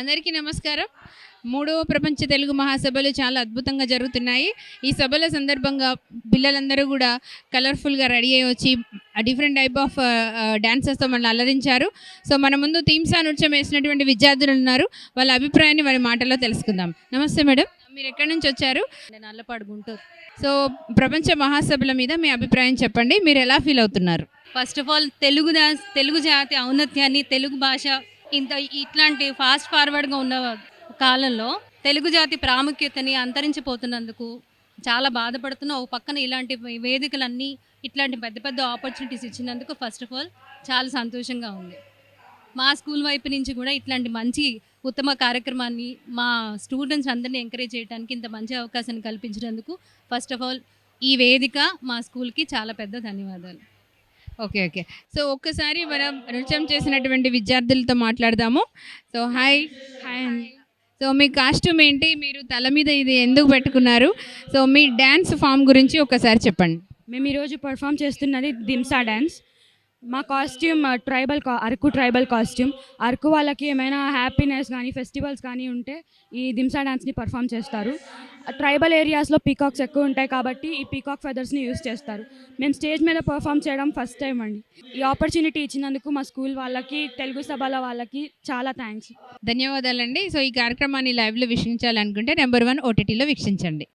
అందరికీ నమస్కారం. మూడవ ప్రపంచ తెలుగు మహాసభలు చాలా అద్భుతంగా జరుగుతున్నాయి. ఈ సభల సందర్భంగా పిల్లలందరూ కూడా కలర్ఫుల్గా రెడీ అయ్యి వచ్చి డిఫరెంట్ టైప్ ఆఫ్ డాన్సెస్తో మనల్ని అలరించారు. సో మన ముందు థీమ్సా నృత్యం వేసినటువంటి విద్యార్థులు ఉన్నారు. వాళ్ళ అభిప్రాయాన్ని వారి మాటల్లో తెలుసుకుందాం. నమస్తే మేడం, మీరు ఎక్కడి నుంచి వచ్చారు? నల్లపాడు గుంటూరు. సో ప్రపంచ మహాసభల మీద మీ అభిప్రాయం చెప్పండి. మీరు ఎలా ఫీల్ అవుతున్నారు? ఫస్ట్ ఆఫ్ ఆల్ తెలుగు జాతి ఔన్నత్యాన్ని, తెలుగు భాష ఇట్లాంటి ఫాస్ట్ ఫార్వర్డ్గా ఉన్న కాలంలో తెలుగు జాతి ప్రాముఖ్యతని అంతరించిపోతున్నందుకు చాలా బాధపడుతున్నా. ఒక పక్కన ఇలాంటి వేదికలన్నీ ఇట్లాంటి పెద్ద పెద్ద ఆపర్చునిటీస్ ఇచ్చినందుకు ఫస్ట్ ఆఫ్ ఆల్ చాలా సంతోషంగా ఉంది. మా స్కూల్ వైపు నుంచి కూడా ఇట్లాంటి మంచి ఉత్తమ కార్యక్రమాన్ని మా స్టూడెంట్స్ అందరినీ ఎంకరేజ్ చేయడానికి ఇంత మంచి అవకాశాన్ని కల్పించినందుకు ఫస్ట్ ఆఫ్ ఆల్ ఈ వేదిక మా స్కూల్కి చాలా పెద్ద ధన్యవాదాలు. Okay okay. సో ఒక్కసారి మనం నృత్యం చేసినటువంటి విద్యార్థులతో మాట్లాడదాము. So hi. హాయ్. సో మీ కాస్ట్యూమ్ ఏంటి? మీరు తల మీద ఇది ఎందుకు పెట్టుకున్నారు? సో మీ డ్యాన్స్ ఫామ్ గురించి ఒకసారి చెప్పండి. మేము ఈరోజు పర్ఫామ్ చేస్తున్నది దింసా డ్యాన్స్. మా costume Araku tribal costume. Araku వాళ్ళకి ఏమైనా హ్యాపీనెస్ కానీ ఫెస్టివల్స్ కానీ ఉంటే ఈ దింసా డ్యాన్స్ని పర్ఫామ్ చేస్తారు. ట్రైబల్ ఏరియాస్లో పీకాక్స్ ఎక్కువ ఉంటాయి కాబట్టి ఈ పీకాక్ ఫెదర్స్ని యూస్ చేస్తారు. మేము స్టేజ్ మీద పర్ఫామ్ చేయడం ఫస్ట్ టైం అండి. ఈ ఆపర్చునిటీ ఇచ్చినందుకు మా స్కూల్ వాళ్ళకి, తెలుగు సభల వాళ్ళకి చాలా థ్యాంక్స్. ధన్యవాదాలండి. సో ఈ కార్యక్రమాన్ని లైవ్లో వీక్షించాలనుకుంటే నెంబర్ 1 OTTలో వీక్షించండి.